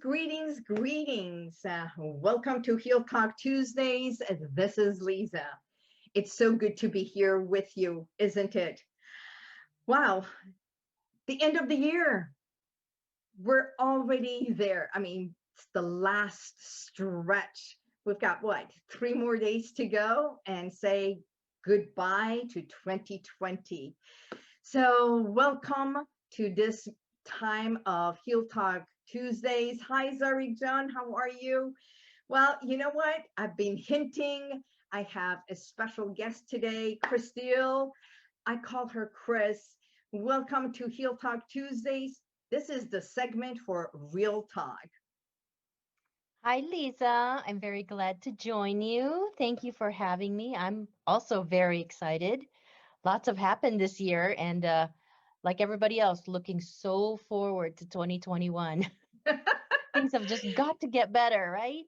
greetings, greetings. Welcome to Heal Talk Tuesdays. This is Liza. It's so good to be here with you, isn't it? Wow, the end of the year. We're already there. I mean, it's the last stretch. We've got what, 3 more days to go and say goodbye to 2020. So, welcome to this time of Heal Talk Tuesdays. Hi, Zari John, how are you? Well, you know what? I've been hinting. I have a special guest today, Christeil. I call her Chris. Welcome to Heal Talk Tuesdays. This is the segment for Real Talk. Hi, Lisa. I'm very glad to join you. Thank you for having me. I'm also very excited. Lots have happened this year, and like everybody else, looking so forward to 2021. Things have just got to get better, right?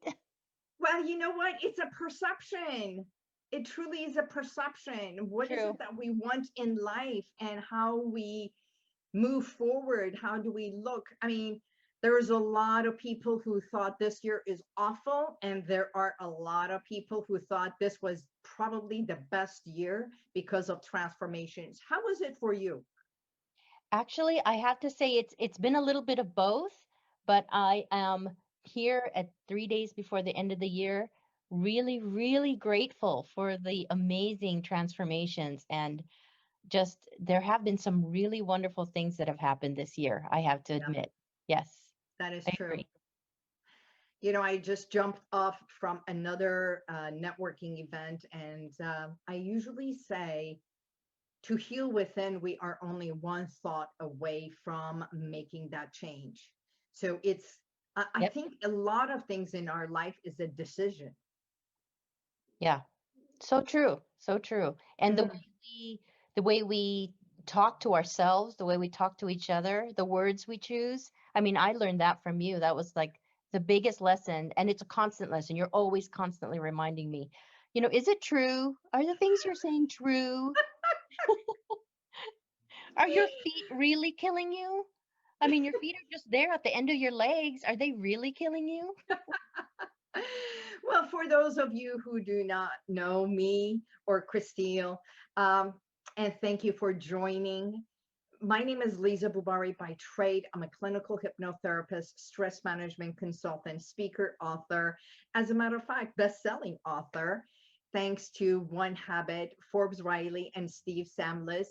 Well, you know what? It's a perception. It truly is a perception. What is it True. that we want in life and how we move forward? How do we look? I mean, there's a lot of people who thought this year is awful, and there are a lot of people who thought this was probably the best year because of transformations. How was it for you? Actually, I have to say it's been a little bit of both, but I am here at 3 days before the end of the year, really, really grateful for the amazing transformations and just there have been some really wonderful things that have happened this year, I have to Yeah, admit. Yes, that is I true. agree. You know, I just jumped off from another networking event, and I usually say, to heal within, we are only one thought away from making that change. So I Yep. think a lot of things in our life is a decision. Yeah. So true. So true. And Mhm. the way we talk to ourselves, the way we talk to each other, the words we choose. I mean, I learned that from you. That was like the biggest lesson. And it's a constant lesson. You're always constantly reminding me, is it true? Are the things you're saying true? Are your feet really killing you? I mean, your feet are just there at the end of your legs. Are they really killing you? Well, for those of you who do not know me or Christine, um, and thank you for joining. My name is Liza Bubari by trade. I'm a clinical hypnotherapist, stress management consultant, speaker, author. As a matter of fact, best-selling author, thanks to One Habit, Forbes Riley, and Steve Samlis.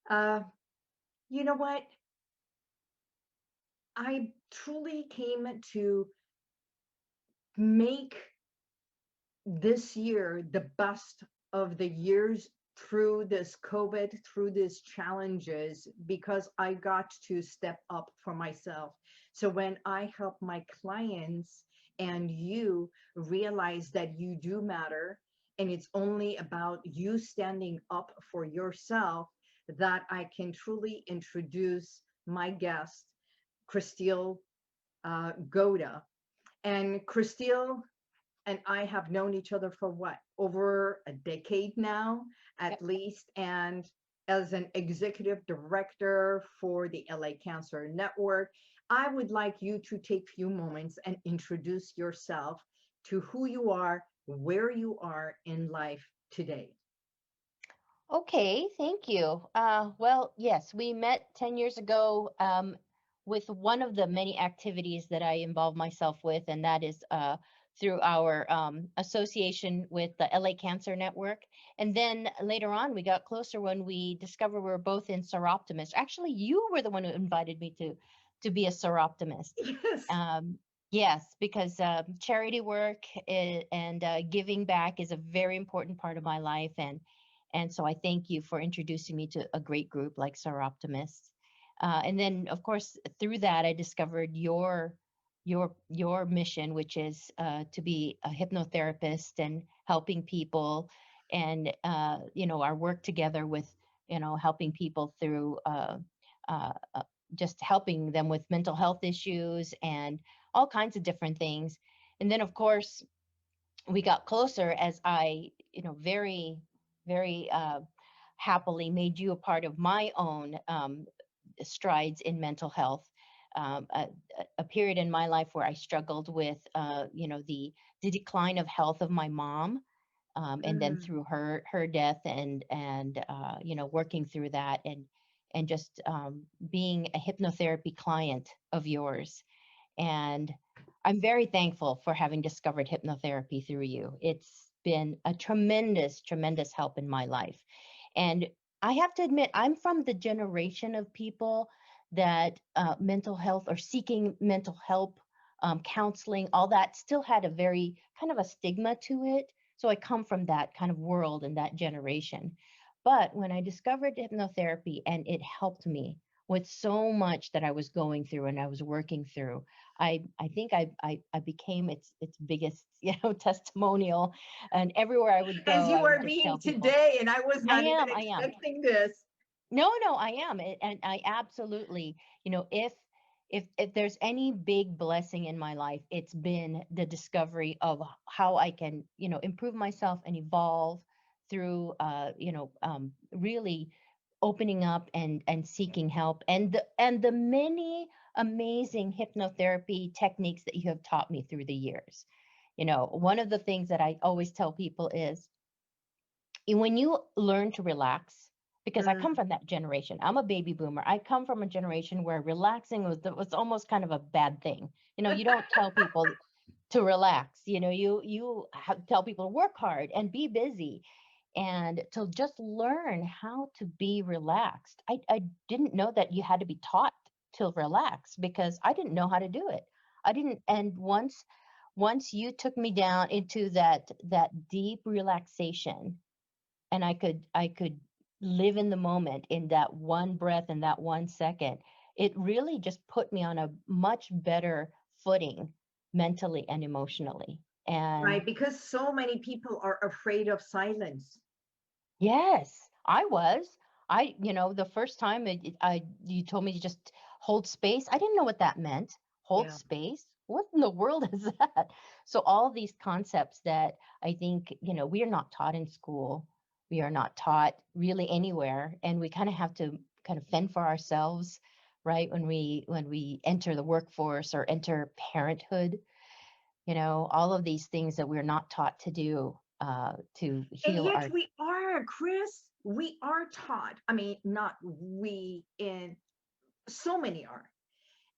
Uh, you know what? I truly came to make this year the best of the years through this COVID, through these challenges, because I got to step up for myself. So when I help my clients and you realize that you do matter, and it's only about you standing up for yourself, that I can truly introduce my guest, Christeil Gota. And Christeil and I have known each other for what, over a decade now, at Yep. least. And as an executive director for the LA Cancer Network, I would like you to take a few moments and introduce yourself to who you are, where you are in life today. Okay, thank you. Well, yes, we met 10 years ago with one of the many activities that I involve myself with, and that is through our association with the LA Cancer Network. And then later on, we got closer when we discovered we were both in Seroptimist. Actually, you were the one who invited me to be a Seroptimist. Yes. Um, yes, because charity work and giving back is a very important part of my life, and so I thank you for introducing me to a great group like Seroptimists. And then, of course, through that, I discovered your mission, which is to be a hypnotherapist and helping people, and our work together with helping people through uh, uh, just helping them with mental health issues and all kinds of different things. And then, of course, we got closer as I, very, very happily made you a part of my own strides in mental health. a period in my life where I struggled with, the decline of health of my mom, and then Mm. through her death, and working through that, and just being a hypnotherapy client of yours. And I'm very thankful for having discovered hypnotherapy through you. It's been a tremendous, tremendous help in my life. And I have to admit, I'm from the generation of people that mental health or seeking mental help, counseling, all that still had a very kind of a stigma to it. So I come from that kind of world and that generation. But when I discovered hypnotherapy and it helped me with so much that I was going through and I was working through, I think I became its biggest testimonial, and everywhere I would As go, you I would are just being tell people, today, and I was I not even am, I am. expecting this. No, no, I am. And I absolutely, if there's any big blessing in my life, it's been the discovery of how I can, improve myself and evolve through, really opening up and seeking help, and the many amazing hypnotherapy techniques that you have taught me through the years. One of the things that I always tell people is, when you learn to relax, because I come Mm. from that generation. I'm a baby boomer. I come from a generation where relaxing was almost kind of a bad thing. You don't tell people to relax. You tell people to work hard and be busy, and to just learn how to be relaxed. I didn't know that you had to be taught to relax, because I didn't know how to do it. I didn't. And once you took me down into that deep relaxation, and I could live in the moment, in that one breath and that 1 second, it really just put me on a much better footing, mentally and emotionally. And Right, because so many people are afraid of silence. yes, I was. The first time you told me to just hold space, I didn't know what that meant. Hold Yeah. space? What in the world is that? So all these concepts that I think, we are not taught in school, we are not taught really anywhere, and we kind of have to kind of fend for ourselves, right? When we enter the workforce or enter parenthood, all of these things that we're not taught to do, to And heal yet our. we are, Chris, we are taught. I mean, not we, in so many are.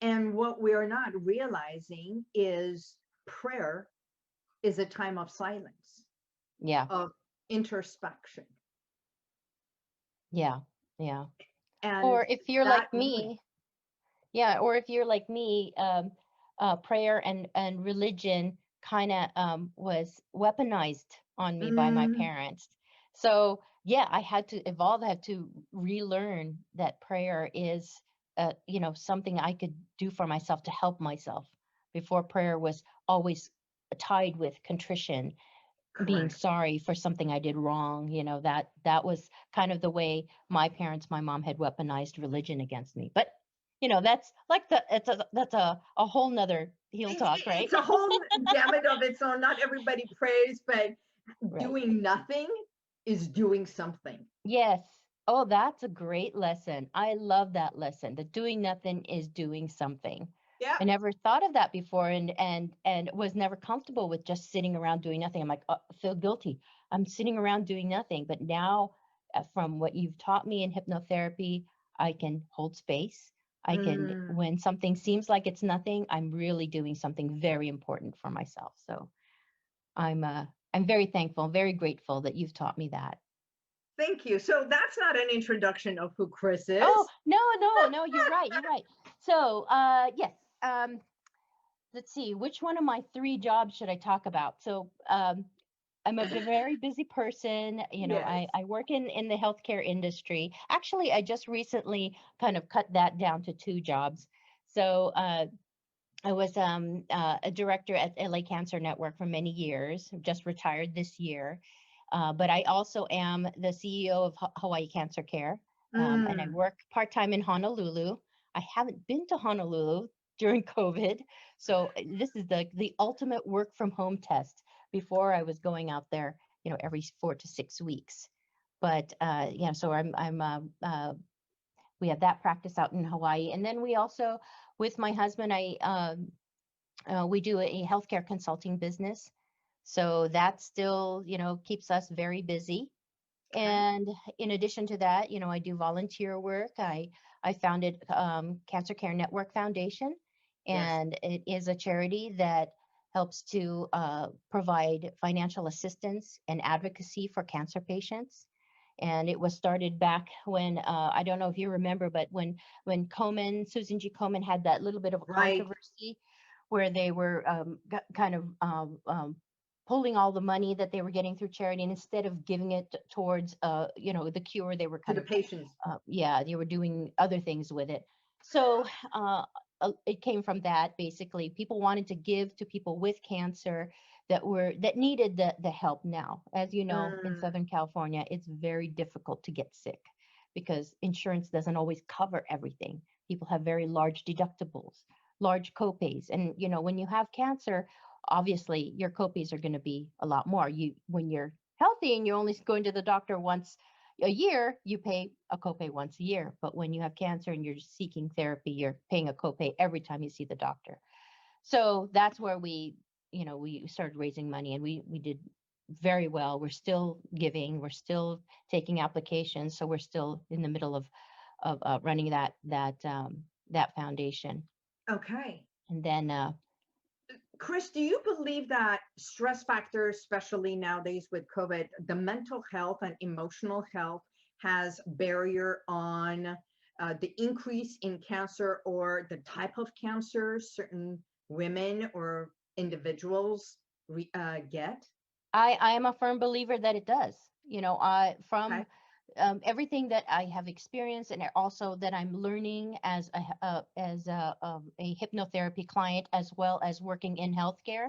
And what we are not realizing is prayer is a time of silence, Yeah. of introspection. Yeah, yeah. And Or if you're that like really, me, yeah, or if you're like me, prayer and religion kind of was weaponized on me by my mm, parents. So yeah, I had to evolve. I had to relearn that prayer is, something I could do for myself to help myself. Before, prayer was always tied with contrition, being correct. sorry for something I did wrong. That was kind of the way my mom had weaponized religion against me. But that's like that's a whole nother heel talk, right? It's a whole gamut of its own. Not everybody prays, but Right. doing nothing is doing something. Yes. Oh, that's a great lesson. I love that lesson. That doing nothing is doing something. Yeah. I never thought of that before, and was never comfortable with just sitting around doing nothing. I'm like, I feel guilty. I'm sitting around doing nothing. But now, from what you've taught me in hypnotherapy, I can hold space. I can, Mm. when something seems like it's nothing, I'm really doing something very important for myself. So I'm very thankful, very grateful that you've taught me that. Thank you. So that's not an introduction of who Chris Oh, is. no, no, no, you're right. You're right. So, yes. Let's see, which one of my three jobs should I talk about? So, I'm a very busy person. Yes. I work in the healthcare industry. Actually, I just recently kind of cut that down to two jobs. So, I was a director at LA Cancer Network for many years, just retired this year. But I also am the CEO of Hawaii Cancer Care, and I Mm. work part time in Honolulu. I haven't been to Honolulu during COVID, so this is the ultimate work from home test. Before, I was going out there, every 4 to 6 weeks. But yeah, so I'm we had that practice out in Hawaii. And then we also, with my husband, we do a healthcare consulting business. So that still, keeps us very busy. Okay. And in addition to that, I do volunteer work. I founded Cancer Care Network Foundation, Yes. and it is a charity that helps to provide financial assistance and advocacy for cancer patients. And it was started back when I don't know if you remember, but when Susan G. Komen had that little bit of a Right. controversy where they were kind of pulling all the money that they were getting through charity, and instead of giving it towards the cure, they were To kind the of patients. yeah, they were doing other things with it. So it came from that. Basically, people wanted to give to people with cancer that needed the help now. As you know, in Mm, Southern California, it's very difficult to get sick because insurance doesn't always cover everything. People have very large deductibles, large copays, and when you have cancer, obviously your copays are going to be a lot more. When you're healthy and you're only going to the doctor once a year, you pay a copay once a year. But when you have cancer and you're seeking therapy, you're paying a copay every time you see the doctor. So that's where we started raising money, and we did very well. We're still giving, we're still taking applications, so we're still in the middle of running that foundation. okay. And then Chris, do you believe that stress factors, especially nowadays with COVID, the mental health and emotional health has barrier on the increase in cancer or the type of cancer certain women or individuals get? I am a firm believer that it does. I Okay. from everything that I have experienced, and also that I'm learning as a hypnotherapy client, as well as working in healthcare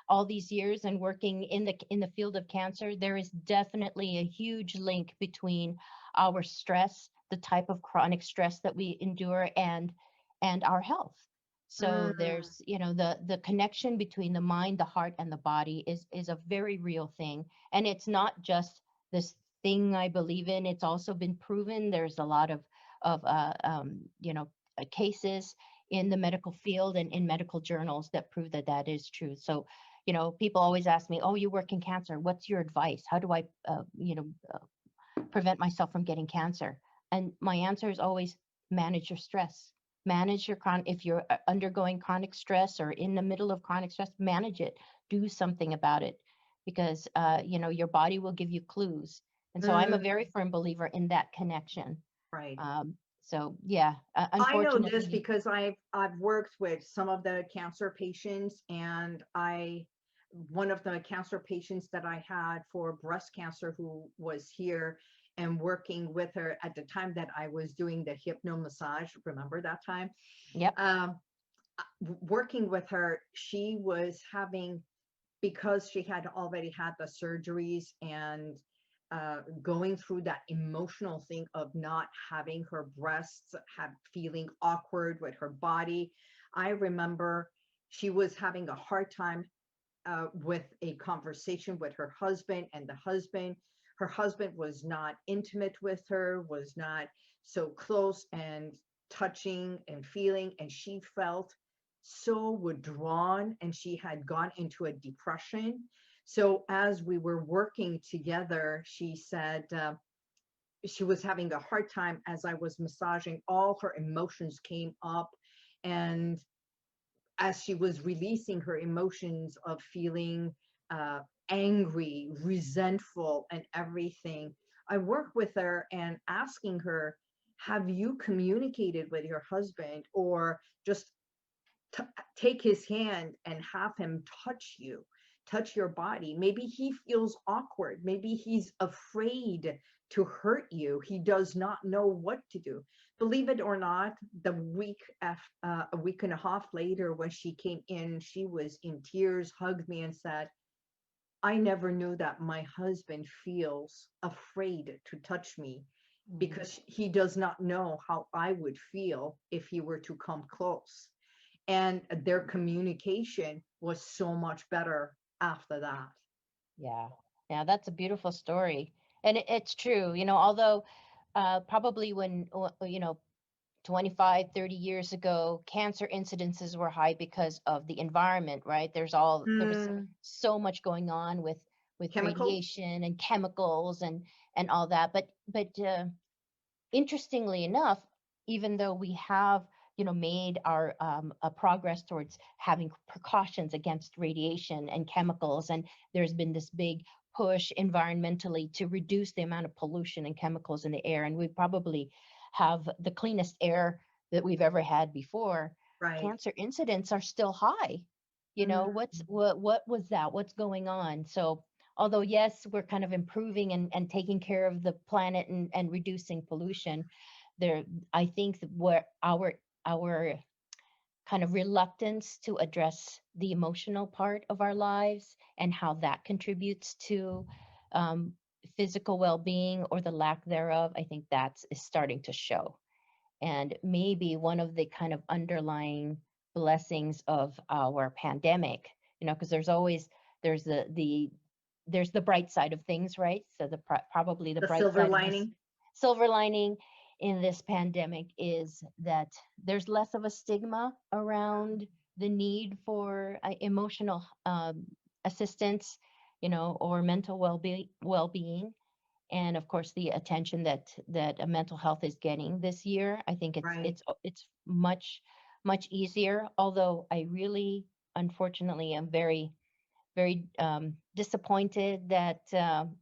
all these years and working in the field of cancer. There is definitely a huge link between our stress, the type of chronic stress that we endure, and our health. So Mm, there's, the connection between the mind, the heart, and the body is a very real thing. And it's not just this thing I believe in. It's also been proven. There's a lot of cases in the medical field and in medical journals that prove that that is true. So, people always ask me, "Oh, you work in cancer. What's your advice? How do I, prevent myself from getting cancer?" And my answer is always manage your stress. Manage your if you're undergoing chronic stress or in the middle of chronic stress, manage it. Do something about it, because your body will give you clues. And so I'm a mm, very firm believer in that connection. right. So yeah, I know this unfortunately, because I've worked with some of the cancer patients, and I one of the cancer patients that I had for breast cancer who was here and working with her at the time that I was doing the hypno massage. Remember that time? yep. Um, Working with her, she was having, because she had already had the surgeries and going through that emotional thing of not having her breasts, have feeling awkward with her body. I remember she was having a hard time with a conversation with her husband, and her husband was not intimate with her, was not so close and touching and feeling, and she felt so withdrawn, and she had gone into a depression. So as we were working together, she said she was having a hard time. As I was massaging, all her emotions came up, and as she was releasing her emotions of feeling uh, angry, resentful, and everything, I worked with her and asking her, have you communicated with your husband, or just t- take his hand and have him touch your body? Maybe he feels awkward. Maybe he's afraid to hurt you. He does not know what to do. Believe it or not, a week and a half later, when she came in, she was in tears, hugged me, and said, I never knew that my husband feels afraid to touch me, Mhm. because he does not know how I would feel if he were to come close. And their communication was so much better after that. Yeah. Yeah, that's a beautiful story. And it's true, although probably when, 25, 30 years ago, cancer incidences were high because of the environment, right? There was Mm, so much going on with chemicals? radiation and chemicals and all that. But interestingly enough, even though we have, made our progress towards having precautions against radiation and chemicals, and there's been this big push environmentally to reduce the amount of pollution and chemicals in the air, and we probably have the cleanest air that we've ever had before. Right. Cancer incidents are still high. Mm, What was that? What's going on? So although yes, we're kind of improving and taking care of the planet and reducing pollution, there I think that where our kind of reluctance to address the emotional part of our lives and how that contributes to um, physical well-being or the lack thereof, I think that's is starting to show. And maybe one of the kind of underlying blessings of our pandemic, because there's there's the bright side of things, right? So probably the the bright silver side of this lining. silver lining in this pandemic is that there's less of a stigma around the need for emotional assistance, or mental well-being, and of course the attention that mental health is getting this year. I think Right. it's much easier, although I really unfortunately am very disappointed that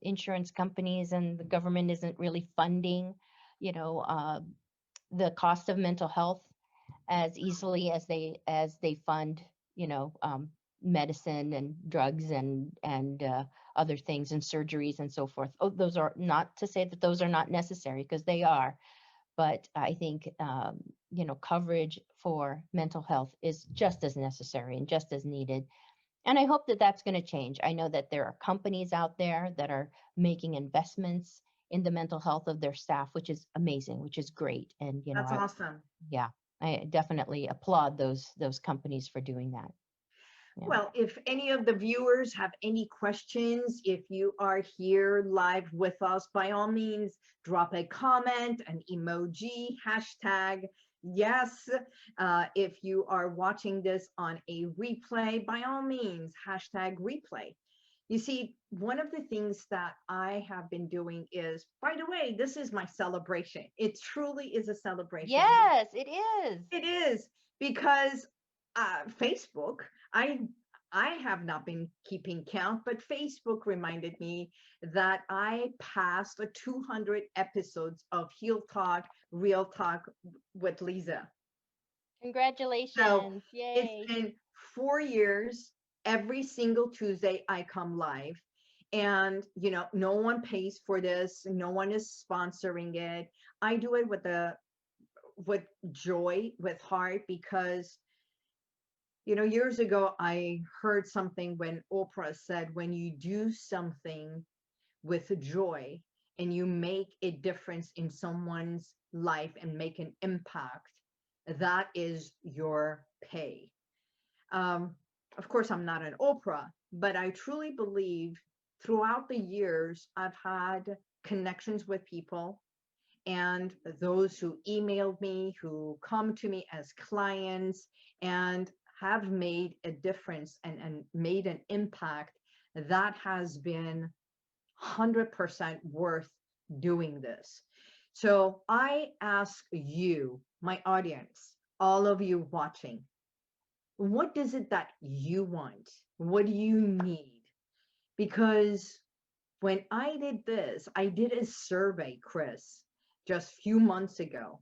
insurance companies and the government isn't really funding, you know uh, the cost of mental health as easily as they fund, medicine and drugs and other things and surgeries and so forth. Oh, those are not to say that those are not necessary, because they are, but I think coverage for mental health is just as necessary and just as needed. And I hope that that's going to change. I know that there are companies out there that are making investments in the mental health of their staff, which is amazing, which is great. And That's awesome. yeah, I definitely applaud those companies for doing that. Yeah. Well, if any of the viewers have any questions, if you are here live with us, by all means, drop a comment, an emoji, hashtag. Yes. If you are watching this on a replay, by all means, hashtag replay. You see, one of the things that I have been doing is, by the way, this is my celebration. It truly is a celebration. Yes, it is. It is because Facebook, I I have not been keeping count, but Facebook reminded me that I passed 200 episodes of Heel Talk, Real Talk with Liza. So Congratulations. it's Yay. been 4 years. Every single Tuesday, I come live. And, no one pays for this. No one is sponsoring it. I do it with joy, with heart, because years ago I heard something when Oprah said, when you do something with joy and you make a difference in someone's life and make an impact, that is your pay. um, of course, I'm not an Oprah, but I truly believe throughout the years I've had connections with people, and those who emailed me, who come to me as clients and have made a difference and made an impact, that has been 100% worth doing this. So I ask you, my audience, all of you watching, what is it that you want? What do you need? Because when I did this, I did a survey, Chris, just a few months ago,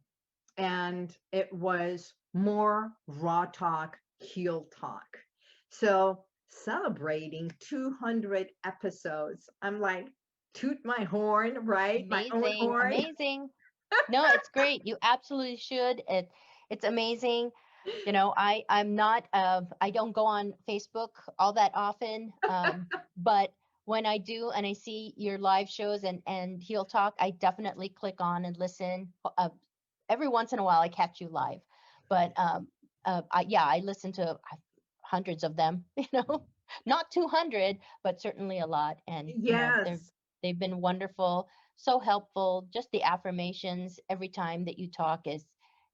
and it was more raw talk, heel talk. So celebrating 200 episodes, I'm like, toot my horn, right? My own Amazing. horn. Amazing. No, it's great. You absolutely should. It's amazing. I'm not I don't go on Facebook all that often. But when I do and I see your live shows and Heal Talk, I definitely click on and listen. Every once in a while I catch you live. But I listen to hundreds of them, Not 200, but certainly a lot. And Yes. they've been wonderful, so helpful. Just the affirmations every time that you talk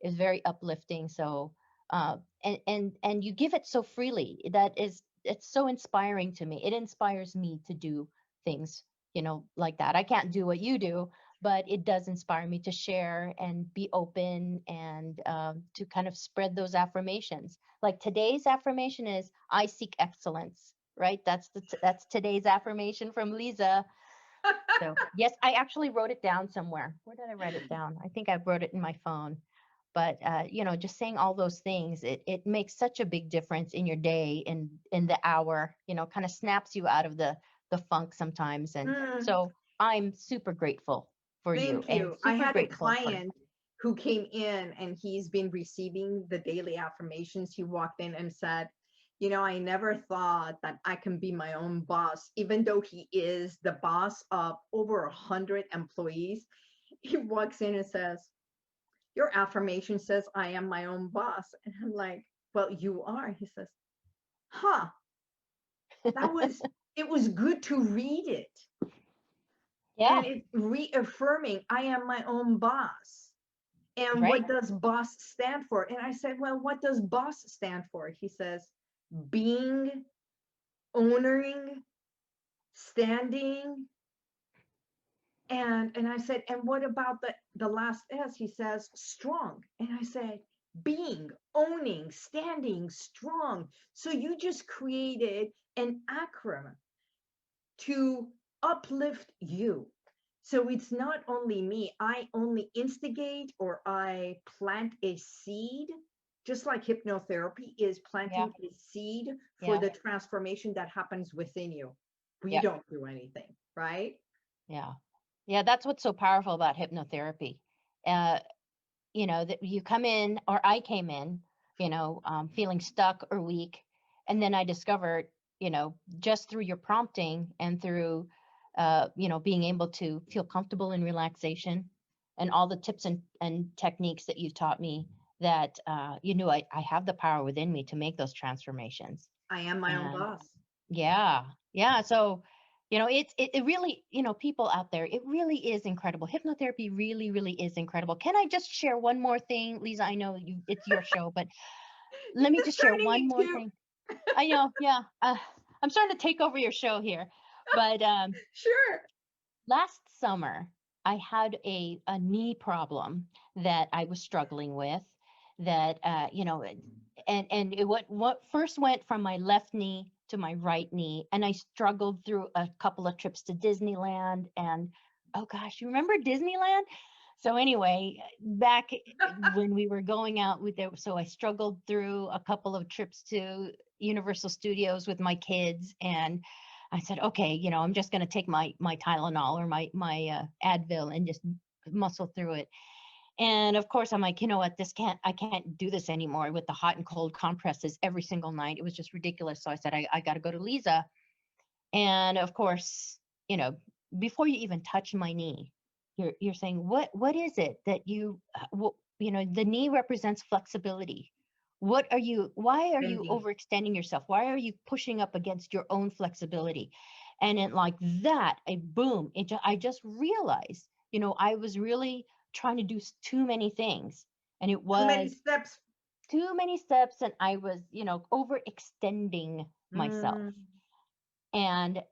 is very uplifting. So and you give it so freely. It's so inspiring to me. It inspires me to do things, like that. I can't do what you do, but it does inspire me to share and be open, and to kind of spread those affirmations. Like today's affirmation is, I seek excellence, right? That's today's affirmation from Liza. So yes, I actually wrote it down somewhere. Where did I write it down? I think I wrote it in my phone. But just saying all those things, it makes such a big difference in your day, in the hour. Kind of snaps you out of the funk sometimes. And Mm, so I'm super grateful for you, thank and you. I super had a grateful for. client who came in and he's been receiving the daily affirmations. He walked in and said, I never thought that I can be my own boss, even though he is the boss of over 100 employees. He walks in and says, your affirmation says I am my own boss. And I'm like, well, you are. He says, huh, that was, it was good to read it. Yeah, And it's reaffirming I am my own boss. And right. what does boss stand for? And I said, well, what does boss stand for? He says, being, owning, standing. And I said, and what about the last S? He says, strong. And I said, being, owning, standing, strong. So you just created an acronym to uplift you. So it's not only me, I only instigate or I plant a seed, just like hypnotherapy is Yeah, planting a seed for yeah, the transformation that happens within you. We yeah, don't do anything, right? yeah, yeah. That's what's so powerful about hypnotherapy. Uh, that you come in, or I came in, feeling stuck or weak. And then I discovered, just through your prompting and through, being able to feel comfortable in relaxation and all the tips and techniques that you've taught me, that, I have the power within me to make those transformations. I am my own And boss. yeah, yeah. So, it really, people out there, it really is incredible. Hypnotherapy really, really is incredible. Can I just share one more thing, Lisa? I know it's your show, but let me You're just share starting one me more too. thing. I know, yeah. I'm starting to take over your show here, but Sure. last summer I had a knee problem that I was struggling with. That and it what first went from my left knee to my right knee, and I struggled through a couple of trips to Disneyland. And oh gosh, you remember Disneyland? So anyway, back when we were going out with it, so I struggled through a couple of trips to Universal Studios with my kids. And I said, okay, I'm just going to take my Tylenol or my Advil and just muscle through it. And of course, I'm like, what, I can't do this anymore with the hot and cold compresses every single night. It was just ridiculous. So I said, I got to go to Liza. And of course, you know, before you even touch my knee, you're saying, what is it that the knee represents flexibility. Why are you Bendy. overextending yourself? Why are you pushing up against your own flexibility? And it like that, a boom, I just realized, I was really trying to do too many things. And it Too many was steps. too many steps, and I was, overextending myself. Mm, And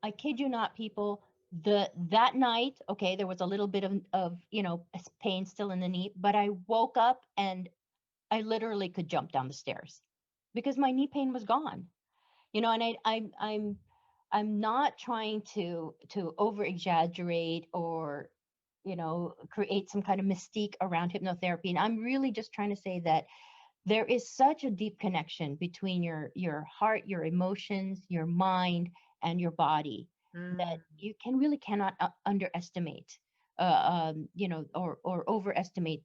I kid you not, people, that night, okay, there was a little bit of pain still in the knee, but I woke up and I literally could jump down the stairs because my knee pain was gone. And I'm not trying to over exaggerate or create some kind of mystique around hypnotherapy. And I'm really just trying to say that there is such a deep connection between your heart, your emotions, your mind, and your body, that mm. you really cannot underestimate, or overestimate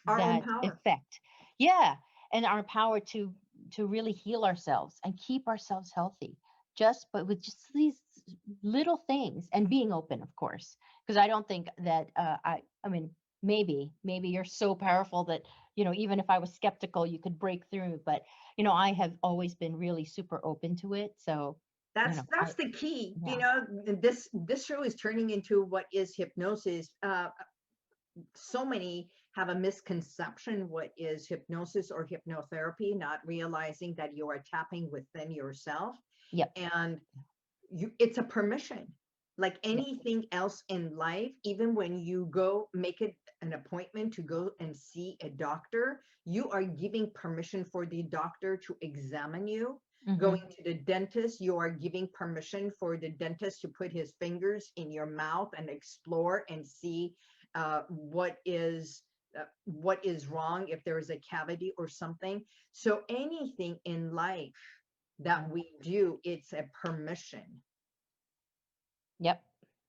Our own that power. effect. Yeah, and our power to really heal ourselves and keep ourselves healthy, but with just these little things, and being open, of course, because I don't think that I mean, maybe you're so powerful that even if I was skeptical, you could break through. But I have always been really super open to it. So That's I the key. yeah, This show is turning into what is hypnosis. So many have a misconception what is hypnosis or hypnotherapy, not realizing that you are tapping within yourself. Yep. And it's a permission, like Yep. anything else in life. Even when you go make it an appointment to go and see a doctor, you are giving permission for the doctor to examine you. Mm-hmm. Going to the dentist, you are giving permission for the dentist to put his fingers in your mouth and explore and see what is wrong, if there is a cavity or something. So anything in life that Yeah. we do, it's a permission. Yep.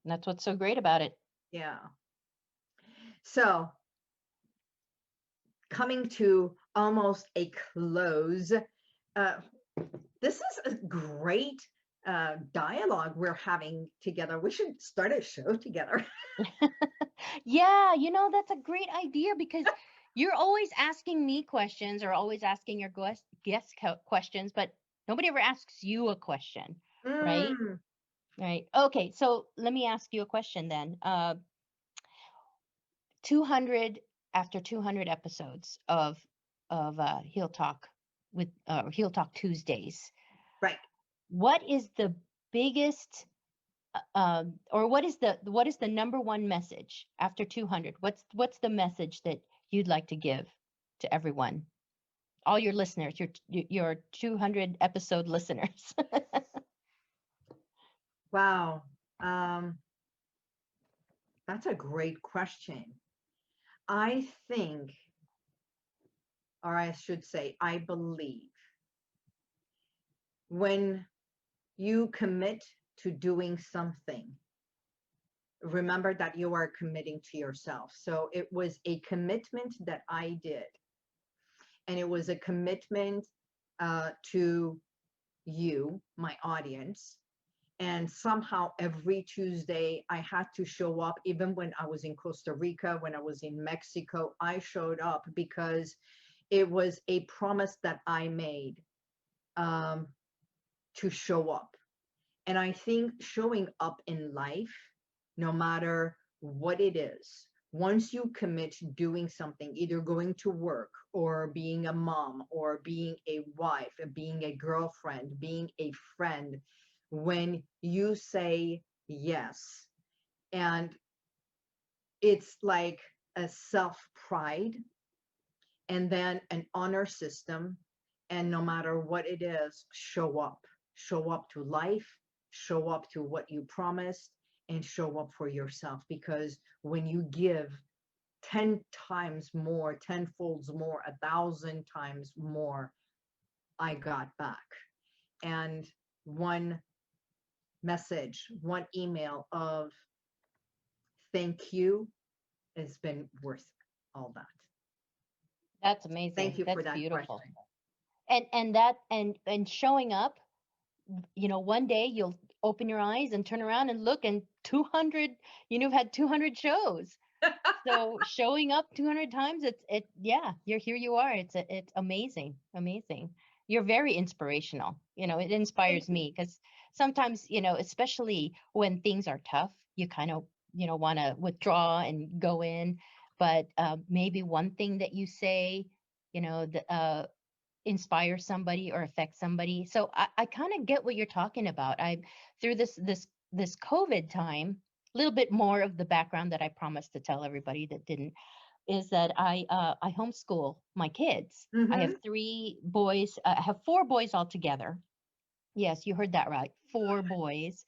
That's what's so great about it. Yeah. So coming to almost a close, uh, this is a great dialogue we're having together. We should start a show together. Yeah, that's a great idea because you're always asking me questions or always asking your guest questions, but nobody ever asks you a question, right? Mm, Right. Okay, so let me ask you a question then. 200 after 200 episodes of Heal Talk with Heal Talk Tuesdays. right. What is the biggest or what is the number one message after 200? What's the message that you'd like to give to everyone, all your listeners, your 200 episode listeners? Wow. Um, that's a great question. I think, or I should say, I believe when you commit to doing something, remember that you are committing to yourself. So it was a commitment that I did, and it was a commitment to you, my audience. And somehow every Tuesday I had to show up, even when I was in Costa Rica, when I was in Mexico, I showed up because it was a promise that I made, um, to show up. And I think showing up in life, no matter what it is, once you commit to doing something, either going to work or being a mom or being a wife, or being a girlfriend, being a friend, when you say yes, and it's like a self pride and then an honor system. And no matter what it is, show up to life, show up to what you promised, and show up for yourself. Because when you give 10 times more, 10 folds more, 1,000 times more, I got back. And one message, one email of thank you has been worth all that. That's Thank amazing. you for That's that beautiful. question. And showing up, one day you'll open your eyes and turn around and look, and 200, you've had 200 shows. So showing up 200 times, yeah, here you are. It's amazing. Amazing. You're very inspirational. It Thank inspires you. me because sometimes, especially when things are tough, you kind of, want to withdraw and go in. But maybe one thing that you say, inspire somebody or affect somebody. So I kind of get what you're talking about. I through this COVID time, a little bit more of the background that I promised to tell everybody that didn't, is that I homeschool my kids. I have Mm-hmm. 3 boys. I have 4 boys altogether. Yes, you heard that right. 4 boys.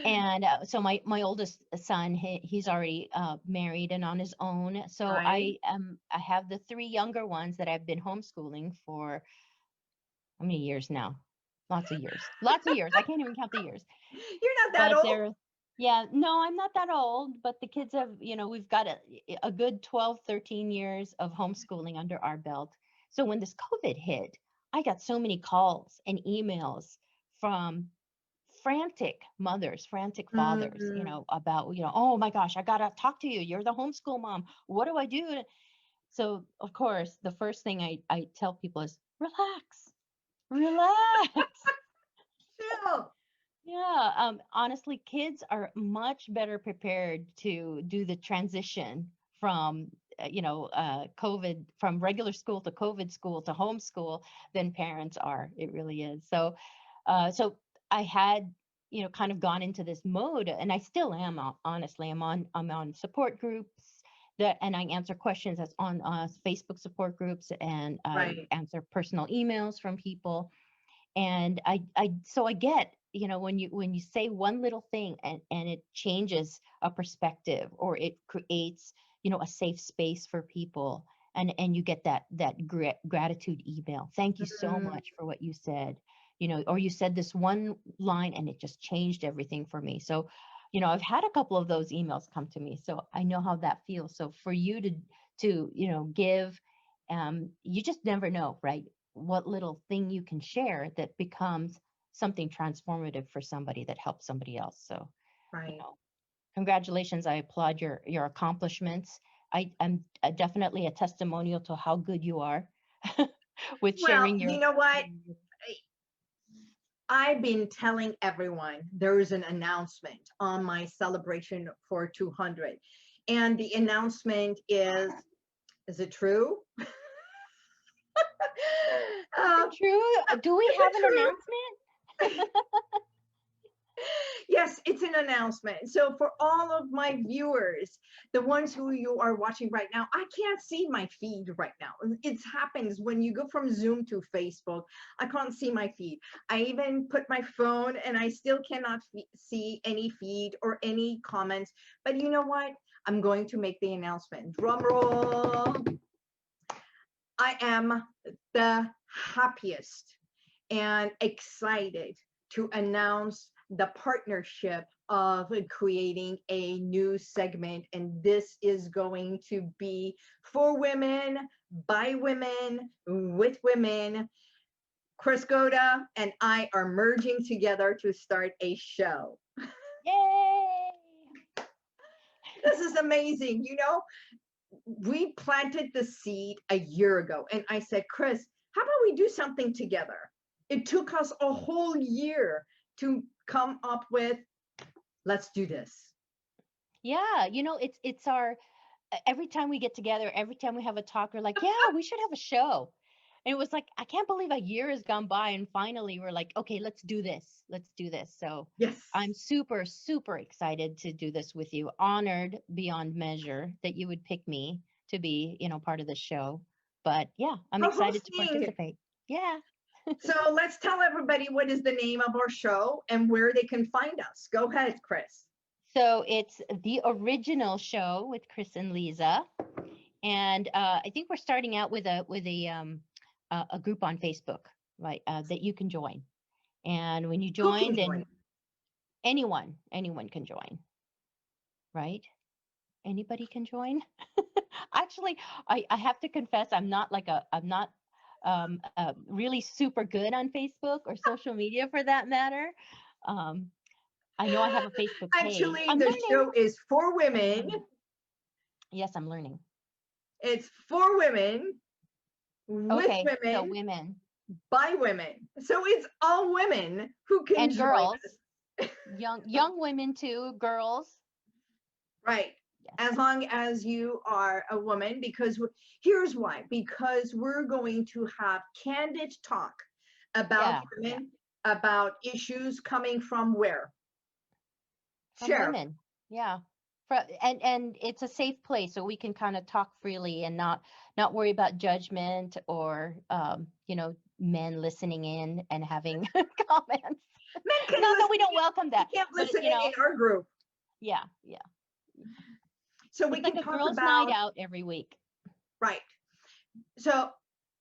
And so my oldest son, he's already married and on his own. So Right? I have the 3 younger ones that I've been homeschooling for how many years now? Lots of years. Lots of years. I can't even count the years. You're not that But old. they're, yeah, no, I'm not that old, but the kids have, we've got a good 12, 13 years of homeschooling under our belt. So when this COVID hit, I got so many calls and emails from frantic mothers, frantic fathers, Mm, about, oh my gosh, I got to talk to you. You're the homeschool mom. What do I do? So, of course, the first thing I tell people is relax, relax. chill. Yeah, honestly, kids are much better prepared to do the transition from COVID, from regular school to COVID school to homeschool than parents are. It really is. So I had, kind of gone into this mode, and I still am. Honestly, I'm on support groups and I answer questions that's on Facebook support groups, and I Right. answer personal emails from people. And so I get, when you say one little thing, and it changes a perspective, or it creates, a safe space for people, and you get that gratitude email. Thank you so Mhm. much for what you said, or you said this one line and it just changed everything for me. So, I've had a couple of those emails come to me, so I know how that feels. So for you to give, you just never know, right? What little thing you can share that becomes something transformative for somebody that helps somebody else. So, you Right. know, congratulations. I applaud your accomplishments. I'm definitely a testimonial to how good you are with Well, sharing you your. know what? I've been telling everyone there is an announcement on my celebration for 200. And the announcement is it true? Is it true? Do we Is it have an true? announcement? Yes, it's an announcement. So for all of my viewers, the ones who you are watching right now, I can't see my feed right now. It happens when you go from Zoom to Facebook. I can't see my feed. I even put my phone and I still cannot see any feed or any comments. But you know what? I'm going to make the announcement. Drum roll. I am the happiest and excited to announce the partnership of creating a new segment. And this is going to be for women, by women, with women. Chris Gota and I are merging together to start a show. Yay! This is amazing. We planted the seed a year ago, and I said, Chris, how about we do something together? It took us a whole year to come up with, let's do this. Yeah, it's our every time we get together, every time we have a talk, we're like, yeah, we should have a show. And it was like, I can't believe a year has gone by, and finally we're like, okay, let's do this. Let's do this. So Yes. I'm super, super excited to do this with you. Honored beyond measure that you would pick me to be, part of the show. But yeah, I'm excited to Co-hosting. participate. Yeah. So let's tell everybody what is the name of our show and where they can find us. Go ahead, Chris. So it's the original show with Chris and Liza. And I think we're starting out with a group on Facebook, right? That you can join. And when you Who can join, join? then anyone can join, right? Anybody can join. Actually, I have to confess, I'm not really super good on Facebook or social media for that matter. Um, I know I have a Facebook page. Actually, I'm the learning. show is for I'm women. learning. Yes, I'm learning. It's for women, with Okay, so women, women by women. So it's all women who can and join girls, us. young women too, girls. Right. Yes. As long as you are a woman, because here's why. Because we're going to have candid talk about Yeah, yeah. women, about issues coming from where? From Share. women. Yeah. And it's a safe place, so we can kind of talk freely and not worry about judgment, or men listening in and having comments. Men can Not that listen we don't in. welcome They that, can't but listen in our group. yeah, yeah. So we It's like can a talk girls' night about, out every week. right. So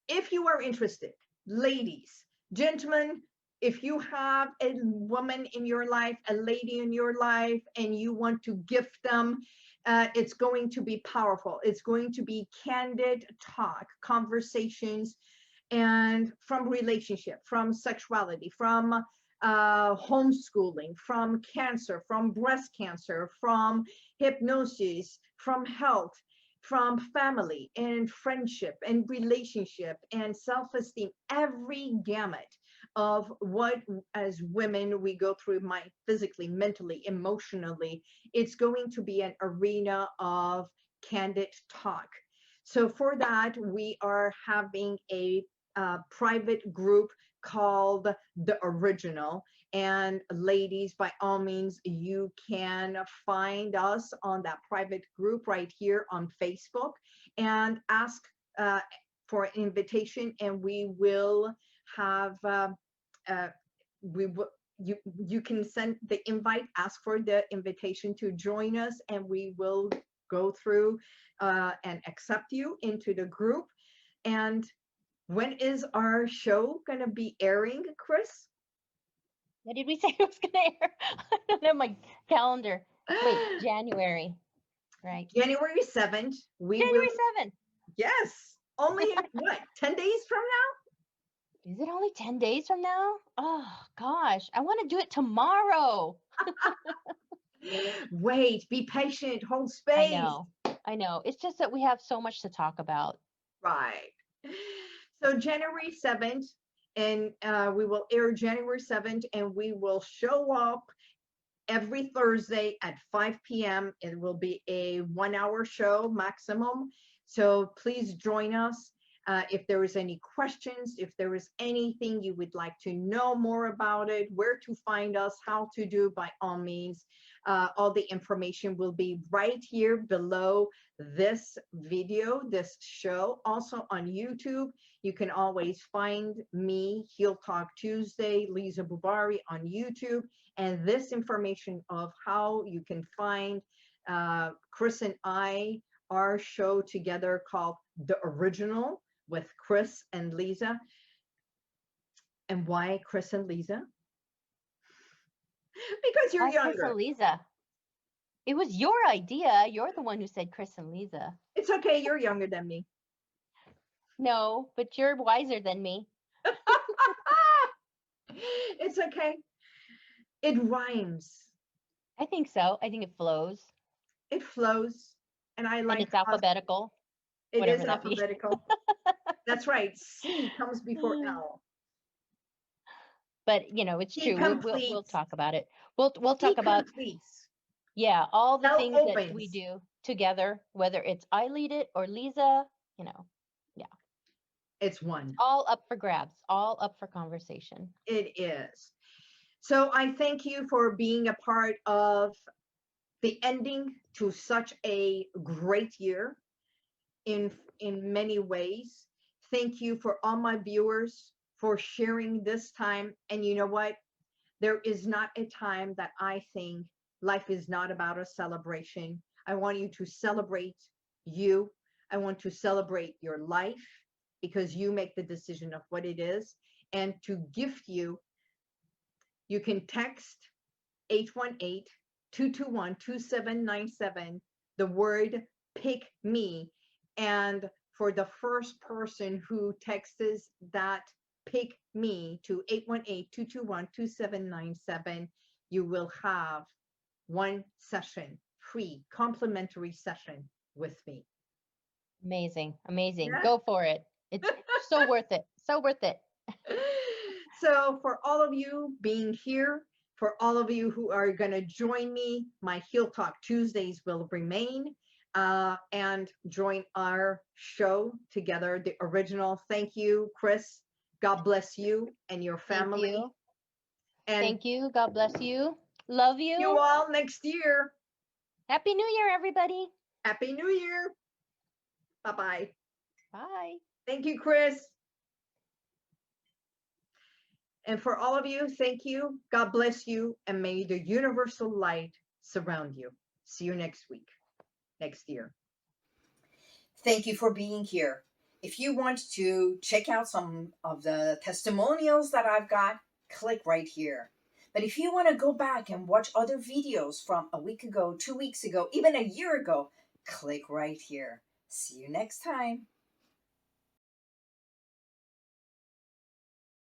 if you are interested, ladies, gentlemen, if you have a woman in your life, a lady in your life, and you want to gift them, it's going to be powerful. It's going to be candid talk, conversations, and from relationship, from sexuality, from homeschooling, from cancer, from breast cancer, from hypnosis, from health, from family and friendship and relationship and self-esteem, every gamut of what as women we go through, physically, mentally, emotionally. It's going to be an arena of candid talk. So for that, we are having a private group called The Original. And ladies, by all means, you can find us on that private group right here on Facebook and ask uh, for an invitation, and we will have uh, we will you can send the invite, ask for the invitation to join us, and we will go through and accept you into the group. And when is our show going to be airing, Chris? What did we say it was going to air? I don't have my calendar. Wait, January, right? January 7th. We will. January 7th. Yes. Only what, 10 days from Is it only 10 days from now? Oh, gosh. I want to do it tomorrow. now? Wait, be patient, hold I space. know. I know. It's just that we have so much to talk about. Right. So January 7th, and we will air January 7th, and we will show up every Thursday at 5 p.m. It will be a 1 hour show maximum. So please join us. If there is any questions, if there is anything you would like to know more about it, where to find us, how to do, by all means, all the information will be right here below this video, this show. Also on YouTube, you can always find me, Heel Talk Tuesday, Liza Bubari on YouTube. And this information of how you can find Chris and I, our show together called The Original with Chris and Liza. And why Chris and Liza? Because you're Why Chris younger. and Liza? It was your idea. You're the one who said Chris and Liza. It's okay, you're younger than me. No, but you're wiser than me. It's okay. It rhymes. I think so. I think it flows. It flows. And I And like it's alphabetical. it Whatever is that be. alphabetical. That's right. C comes before L. But it's C true. We'll completes. talk about it. We'll C talk about completes. all the L things that we opens. do together, whether it's I lead it or Liza, yeah. It's one. All up for grabs, all up for conversation. It is. So I thank you for being a part of the ending to such a great year in many ways. Thank you for all my viewers for sharing this time. And you know what? There is not a time that I think life is not about a celebration. I want you to celebrate you. I want to celebrate your life because you make the decision of what it is. And to gift you, you can text 818-221-2797, the word pick me. And for the first person who texts that pick me to 818-221-2797, you will have one session, free, complimentary session with me. Amazing. Amazing. Yeah. Go for it. It's so worth it. So worth it. So for all of you being here, for all of you who are going to join me, my Heel Talk Tuesdays will remain and join our show together, The Original. Thank you, Chris. God bless you and your family. Thank you. And Thank you. God bless you. Love you. you all next year. Happy New Year, everybody. Happy New Year. Bye-bye. Bye. Thank you, Chris. And for all of you, thank you. God bless you. And may the universal light surround you. See you next week, next year. Thank you for being here. If you want to check out some of the testimonials that I've got, click right here. But if you want to go back and watch other videos from a week ago, 2 weeks ago, even a year ago, click right here. See you next time.